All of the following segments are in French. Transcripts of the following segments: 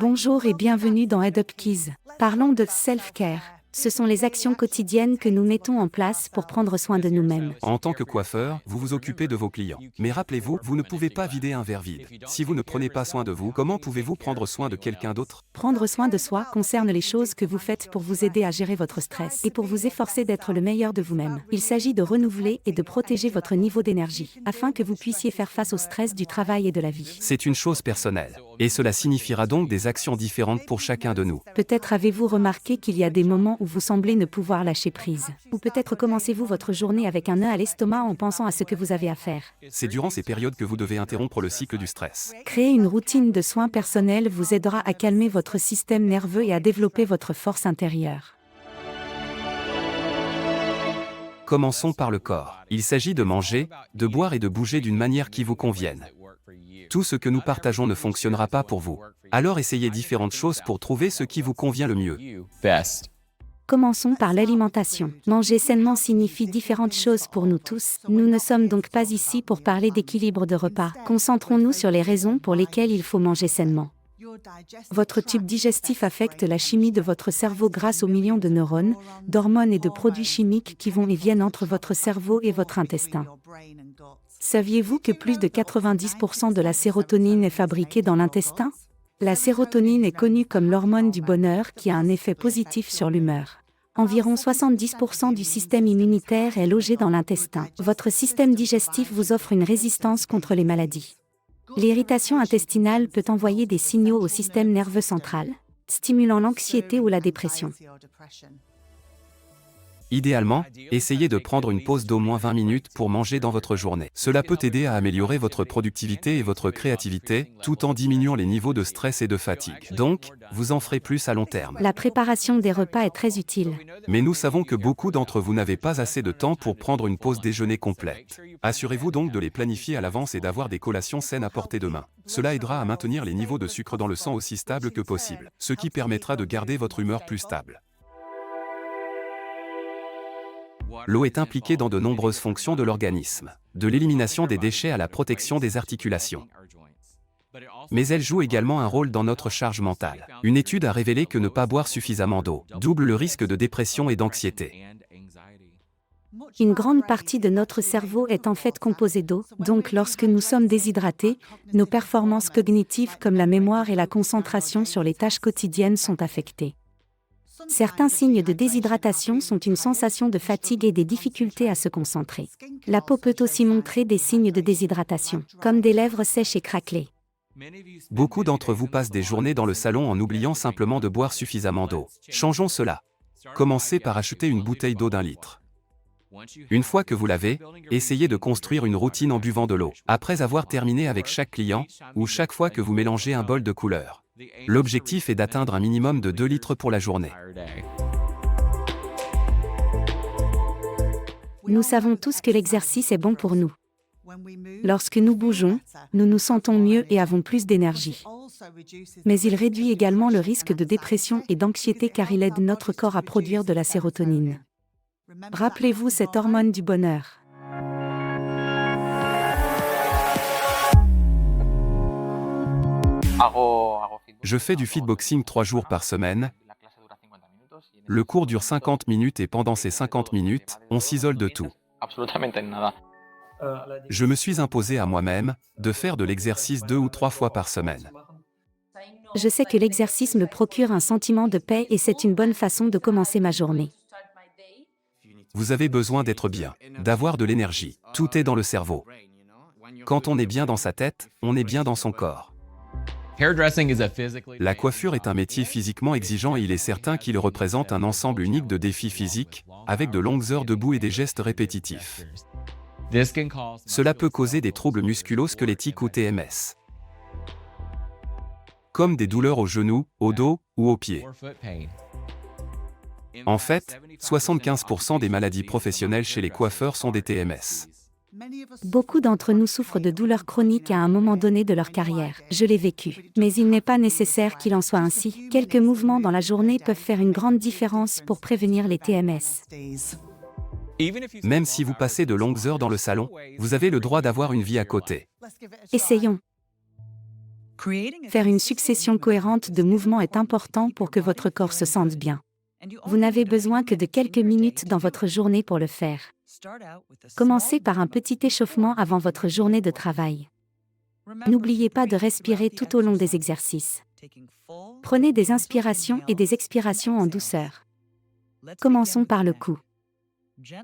Bonjour et bienvenue dans Head Up Keys. Parlons de self-care. Ce sont les actions quotidiennes que nous mettons en place pour prendre soin de nous-mêmes. En tant que coiffeur, vous vous occupez de vos clients. Mais rappelez-vous, vous ne pouvez pas vider un verre vide. Si vous ne prenez pas soin de vous, comment pouvez-vous prendre soin de quelqu'un d'autre? Prendre soin de soi concerne les choses que vous faites pour vous aider à gérer votre stress et pour vous efforcer d'être le meilleur de vous-même. Il s'agit de renouveler et de protéger votre niveau d'énergie, afin que vous puissiez faire face au stress du travail et de la vie. C'est une chose personnelle. Et cela signifiera donc des actions différentes pour chacun de nous. Peut-être avez-vous remarqué qu'il y a des moments où vous semblez ne pouvoir lâcher prise. Ou peut-être commencez-vous votre journée avec un nœud à l'estomac en pensant à ce que vous avez à faire. C'est durant ces périodes que vous devez interrompre le cycle du stress. Créer une routine de soins personnels vous aidera à calmer votre système nerveux et à développer votre force intérieure. Commençons par le corps. Il s'agit de manger, de boire et de bouger d'une manière qui vous convienne. Tout ce que nous partageons ne fonctionnera pas pour vous. Alors essayez différentes choses pour trouver ce qui vous convient le mieux. Commençons par l'alimentation. Manger sainement signifie différentes choses pour nous tous. Nous ne sommes donc pas ici pour parler d'équilibre de repas. Concentrons-nous sur les raisons pour lesquelles il faut manger sainement. Votre tube digestif affecte la chimie de votre cerveau grâce aux millions de neurones, d'hormones et de produits chimiques qui vont et viennent entre votre cerveau et votre intestin. Saviez-vous que plus de 90% de la sérotonine est fabriquée dans l'intestin? La sérotonine est connue comme l'hormone du bonheur qui a un effet positif sur l'humeur. Environ 70% du système immunitaire est logé dans l'intestin. Votre système digestif vous offre une résistance contre les maladies. L'irritation intestinale peut envoyer des signaux au système nerveux central, stimulant l'anxiété ou la dépression. Idéalement, essayez de prendre une pause d'au moins 20 minutes pour manger dans votre journée. Cela peut aider à améliorer votre productivité et votre créativité, tout en diminuant les niveaux de stress et de fatigue. Donc, vous en ferez plus à long terme. La préparation des repas est très utile. Mais nous savons que beaucoup d'entre vous n'avez pas assez de temps pour prendre une pause déjeuner complète. Assurez-vous donc de les planifier à l'avance et d'avoir des collations saines à portée de main. Cela aidera à maintenir les niveaux de sucre dans le sang aussi stables que possible, ce qui permettra de garder votre humeur plus stable. L'eau est impliquée dans de nombreuses fonctions de l'organisme, de l'élimination des déchets à la protection des articulations. Mais elle joue également un rôle dans notre charge mentale. Une étude a révélé que ne pas boire suffisamment d'eau double le risque de dépression et d'anxiété. Une grande partie de notre cerveau est en fait composée d'eau, donc lorsque nous sommes déshydratés, nos performances cognitives comme la mémoire et la concentration sur les tâches quotidiennes sont affectées. Certains signes de déshydratation sont une sensation de fatigue et des difficultés à se concentrer. La peau peut aussi montrer des signes de déshydratation, comme des lèvres sèches et craquelées. Beaucoup d'entre vous passent des journées dans le salon en oubliant simplement de boire suffisamment d'eau. Changeons cela. Commencez par acheter une bouteille d'eau d'1 litre. Une fois que vous l'avez, essayez de construire une routine en buvant de l'eau. Après avoir terminé avec chaque client, ou chaque fois que vous mélangez un bol de couleur. L'objectif est d'atteindre un minimum de 2 litres pour la journée. Nous savons tous que l'exercice est bon pour nous. Lorsque nous bougeons, nous nous sentons mieux et avons plus d'énergie. Mais il réduit également le risque de dépression et d'anxiété car il aide notre corps à produire de la sérotonine. Rappelez-vous cette hormone du bonheur. Je fais du fitboxing 3 jours par semaine. Le cours dure 50 minutes et pendant ces 50 minutes, on s'isole de tout. Je me suis imposé à moi-même de faire de l'exercice 2 ou 3 fois par semaine. Je sais que l'exercice me procure un sentiment de paix et c'est une bonne façon de commencer ma journée. Vous avez besoin d'être bien, d'avoir de l'énergie. Tout est dans le cerveau. Quand on est bien dans sa tête, on est bien dans son corps. La coiffure est un métier physiquement exigeant et il est certain qu'il représente un ensemble unique de défis physiques, avec de longues heures debout et des gestes répétitifs. Cela peut causer des troubles musculo-squelettiques ou TMS, comme des douleurs aux genoux, au dos ou aux pieds. En fait, 75% des maladies professionnelles chez les coiffeurs sont des TMS. Beaucoup d'entre nous souffrent de douleurs chroniques à un moment donné de leur carrière. Je l'ai vécu. Mais il n'est pas nécessaire qu'il en soit ainsi. Quelques mouvements dans la journée peuvent faire une grande différence pour prévenir les TMS. Même si vous passez de longues heures dans le salon, vous avez le droit d'avoir une vie à côté. Essayons. Faire une succession cohérente de mouvements est important pour que votre corps se sente bien. Vous n'avez besoin que de quelques minutes dans votre journée pour le faire. Commencez par un petit échauffement avant votre journée de travail. N'oubliez pas de respirer tout au long des exercices. Prenez des inspirations et des expirations en douceur. Commençons par le cou.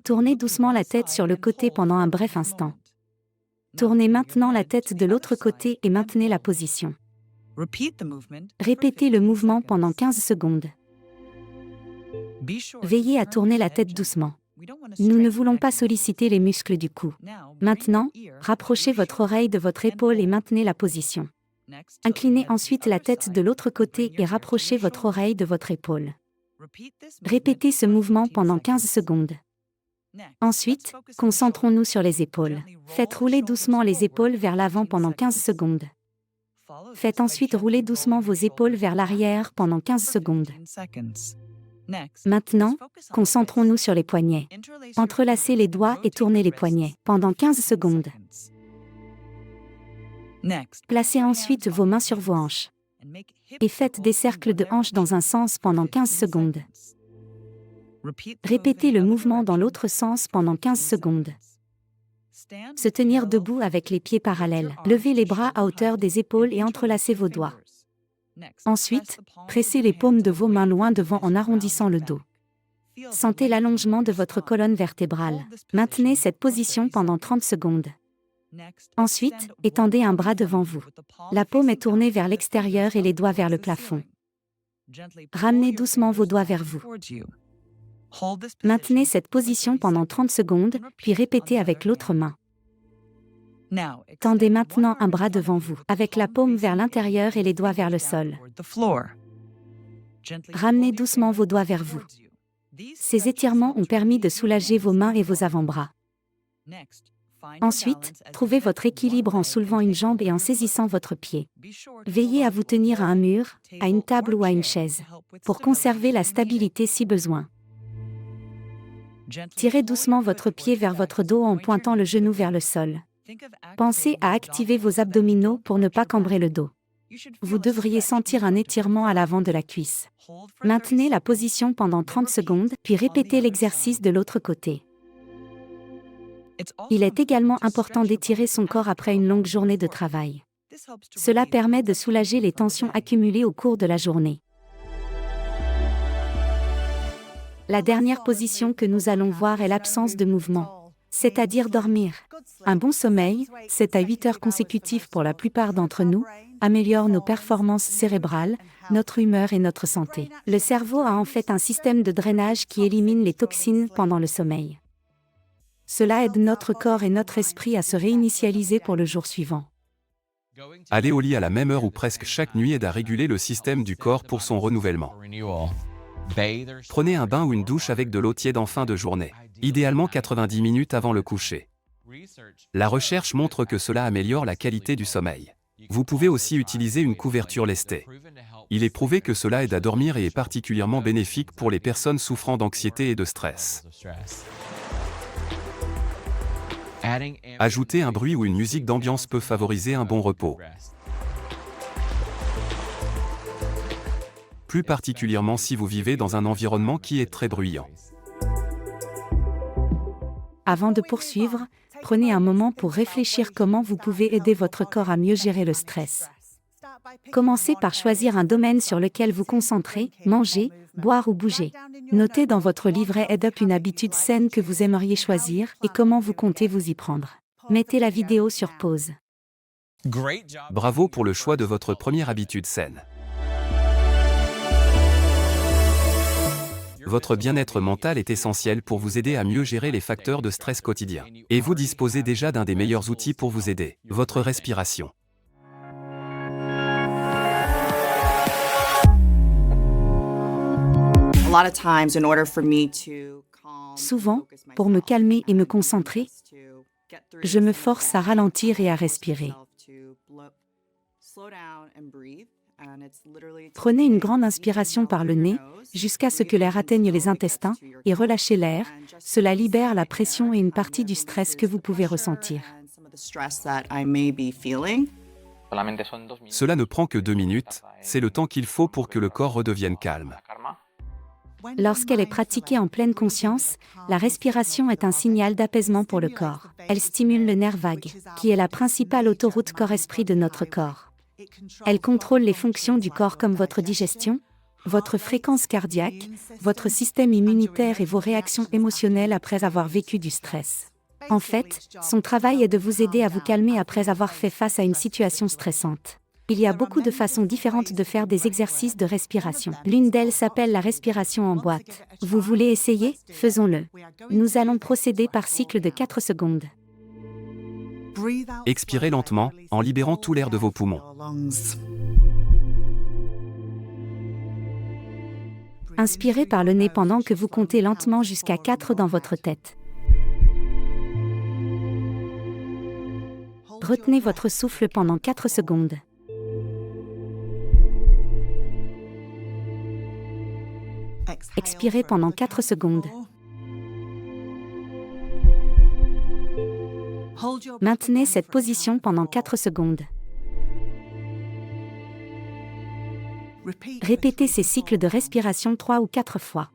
Tournez doucement la tête sur le côté pendant un bref instant. Tournez maintenant la tête de l'autre côté et maintenez la position. Répétez le mouvement pendant 15 secondes. Veillez à tourner la tête doucement. Nous ne voulons pas solliciter les muscles du cou. Maintenant, rapprochez votre oreille de votre épaule et maintenez la position. Inclinez ensuite la tête de l'autre côté et rapprochez votre oreille de votre épaule. Répétez ce mouvement pendant 15 secondes. Ensuite, concentrons-nous sur les épaules. Faites rouler doucement les épaules vers l'avant pendant 15 secondes. Faites ensuite rouler doucement vos épaules vers l'arrière pendant 15 secondes. Maintenant, concentrons-nous sur les poignets. Entrelacez les doigts et tournez les poignets pendant 15 secondes. Placez ensuite vos mains sur vos hanches et faites des cercles de hanches dans un sens pendant 15 secondes. Répétez le mouvement dans l'autre sens pendant 15 secondes. Se tenir debout avec les pieds parallèles. Levez les bras à hauteur des épaules et entrelacez vos doigts. Ensuite, pressez les paumes de vos mains loin devant en arrondissant le dos. Sentez l'allongement de votre colonne vertébrale. Maintenez cette position pendant 30 secondes. Ensuite, étendez un bras devant vous. La paume est tournée vers l'extérieur et les doigts vers le plafond. Ramenez doucement vos doigts vers vous. Maintenez cette position pendant 30 secondes, puis répétez avec l'autre main. Tendez maintenant un bras devant vous, avec la paume vers l'intérieur et les doigts vers le sol. Ramenez doucement vos doigts vers vous. Ces étirements ont permis de soulager vos mains et vos avant-bras. Ensuite, trouvez votre équilibre en soulevant une jambe et en saisissant votre pied. Veillez à vous tenir à un mur, à une table ou à une chaise, pour conserver la stabilité si besoin. Tirez doucement votre pied vers votre dos en pointant le genou vers le sol. Pensez à activer vos abdominaux pour ne pas cambrer le dos. Vous devriez sentir un étirement à l'avant de la cuisse. Maintenez la position pendant 30 secondes, puis répétez l'exercice de l'autre côté. Il est également important d'étirer son corps après une longue journée de travail. Cela permet de soulager les tensions accumulées au cours de la journée. La dernière position que nous allons voir est l'absence de mouvement, c'est-à-dire dormir. Un bon sommeil, 7 à 8 heures consécutives pour la plupart d'entre nous, améliore nos performances cérébrales, notre humeur et notre santé. Le cerveau a en fait un système de drainage qui élimine les toxines pendant le sommeil. Cela aide notre corps et notre esprit à se réinitialiser pour le jour suivant. Aller au lit à la même heure ou presque chaque nuit aide à réguler le système du corps pour son renouvellement. Prenez un bain ou une douche avec de l'eau tiède en fin de journée, idéalement 90 minutes avant le coucher. La recherche montre que cela améliore la qualité du sommeil. Vous pouvez aussi utiliser une couverture lestée. Il est prouvé que cela aide à dormir et est particulièrement bénéfique pour les personnes souffrant d'anxiété et de stress. Ajouter un bruit ou une musique d'ambiance peut favoriser un bon repos. Plus particulièrement si vous vivez dans un environnement qui est très bruyant. Avant de poursuivre, prenez un moment pour réfléchir comment vous pouvez aider votre corps à mieux gérer le stress. Commencez par choisir un domaine sur lequel vous concentrez, manger, boire ou bouger. Notez dans votre livret Head-Up une habitude saine que vous aimeriez choisir et comment vous comptez vous y prendre. Mettez la vidéo sur pause. Bravo pour le choix de votre première habitude saine. Votre bien-être mental est essentiel pour vous aider à mieux gérer les facteurs de stress quotidiens. Et vous disposez déjà d'un des meilleurs outils pour vous aider, votre respiration. Souvent, pour me calmer et me concentrer, je me force à ralentir et à respirer. Prenez une grande inspiration par le nez, jusqu'à ce que l'air atteigne les intestins, et relâchez l'air. Cela libère la pression et une partie du stress que vous pouvez ressentir. Cela ne prend que 2 minutes, c'est le temps qu'il faut pour que le corps redevienne calme. Lorsqu'elle est pratiquée en pleine conscience, la respiration est un signal d'apaisement pour le corps. Elle stimule le nerf vague, qui est la principale autoroute corps-esprit de notre corps. Elle contrôle les fonctions du corps comme votre digestion, votre fréquence cardiaque, votre système immunitaire et vos réactions émotionnelles après avoir vécu du stress. En fait, son travail est de vous aider à vous calmer après avoir fait face à une situation stressante. Il y a beaucoup de façons différentes de faire des exercices de respiration. L'une d'elles s'appelle la respiration en boîte. Vous voulez essayer? Faisons-le. Nous allons procéder par cycle de 4 secondes. Expirez lentement, en libérant tout l'air de vos poumons. Inspirez par le nez pendant que vous comptez lentement jusqu'à 4 dans votre tête. Retenez votre souffle pendant 4 secondes. Expirez pendant 4 secondes. Maintenez cette position pendant 4 secondes. Répétez ces cycles de respiration 3 ou 4 fois.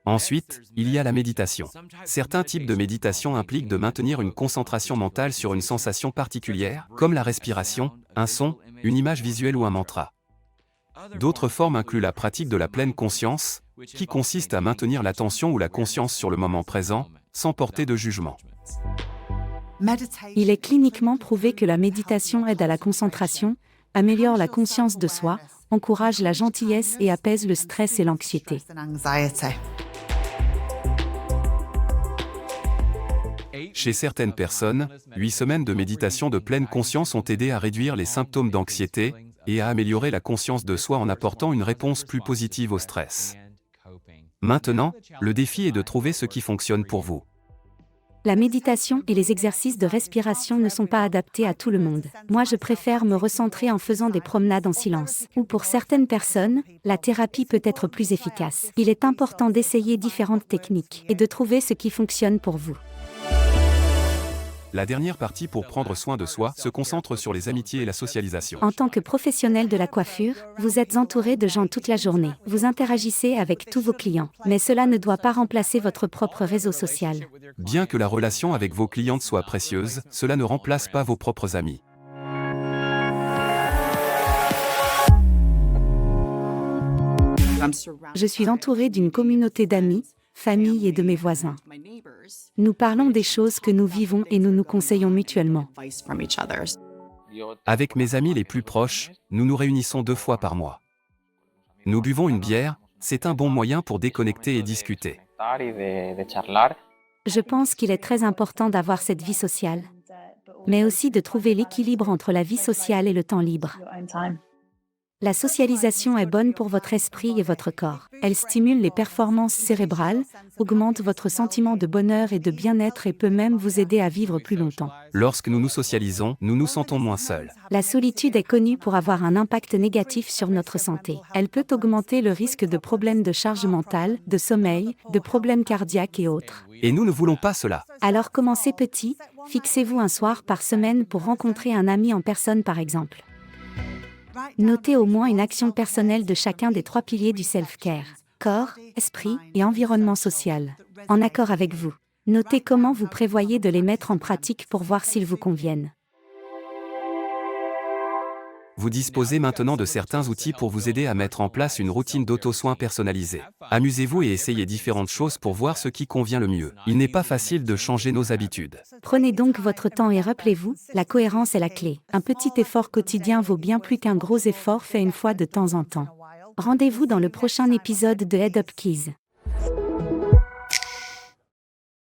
Ensuite, il y a la méditation. Certains types de méditation impliquent de maintenir une concentration mentale sur une sensation particulière, comme la respiration, un son, une image visuelle ou un mantra. D'autres formes incluent la pratique de la pleine conscience, qui consiste à maintenir l'attention ou la conscience sur le moment présent, sans porter de jugement. Il est cliniquement prouvé que la méditation aide à la concentration, améliore la conscience de soi, encourage la gentillesse et apaise le stress et l'anxiété. Chez certaines personnes, 8 semaines de méditation de pleine conscience ont aidé à réduire les symptômes d'anxiété et à améliorer la conscience de soi en apportant une réponse plus positive au stress. Maintenant, le défi est de trouver ce qui fonctionne pour vous. La méditation et les exercices de respiration ne sont pas adaptés à tout le monde. Moi, je préfère me recentrer en faisant des promenades en silence. Ou pour certaines personnes, la thérapie peut être plus efficace. Il est important d'essayer différentes techniques et de trouver ce qui fonctionne pour vous. La dernière partie pour prendre soin de soi se concentre sur les amitiés et la socialisation. En tant que professionnel de la coiffure, vous êtes entouré de gens toute la journée. Vous interagissez avec tous vos clients. Mais cela ne doit pas remplacer votre propre réseau social. Bien que la relation avec vos clientes soit précieuse, cela ne remplace pas vos propres amis. Je suis entouré d'une communauté d'amis, famille et de mes voisins. Nous parlons des choses que nous vivons et nous nous conseillons mutuellement. Avec mes amis les plus proches, nous nous réunissons 2 fois par mois. Nous buvons une bière, c'est un bon moyen pour déconnecter et discuter. Je pense qu'il est très important d'avoir cette vie sociale, mais aussi de trouver l'équilibre entre la vie sociale et le temps libre. La socialisation est bonne pour votre esprit et votre corps. Elle stimule les performances cérébrales, augmente votre sentiment de bonheur et de bien-être et peut même vous aider à vivre plus longtemps. Lorsque nous nous socialisons, nous nous sentons moins seuls. La solitude est connue pour avoir un impact négatif sur notre santé. Elle peut augmenter le risque de problèmes de charge mentale, de sommeil, de problèmes cardiaques et autres. Et nous ne voulons pas cela. Alors commencez petit, fixez-vous un soir par semaine pour rencontrer un ami en personne par exemple. Notez au moins une action personnelle de chacun des 3 piliers du self-care. Corps, esprit et environnement social. En accord avec vous. Notez comment vous prévoyez de les mettre en pratique pour voir s'ils vous conviennent. Vous disposez maintenant de certains outils pour vous aider à mettre en place une routine d'auto-soin personnalisée. Amusez-vous et essayez différentes choses pour voir ce qui convient le mieux. Il n'est pas facile de changer nos habitudes. Prenez donc votre temps et rappelez-vous, la cohérence est la clé. Un petit effort quotidien vaut bien plus qu'un gros effort fait une fois de temps en temps. Rendez-vous dans le prochain épisode de Head Up Keys.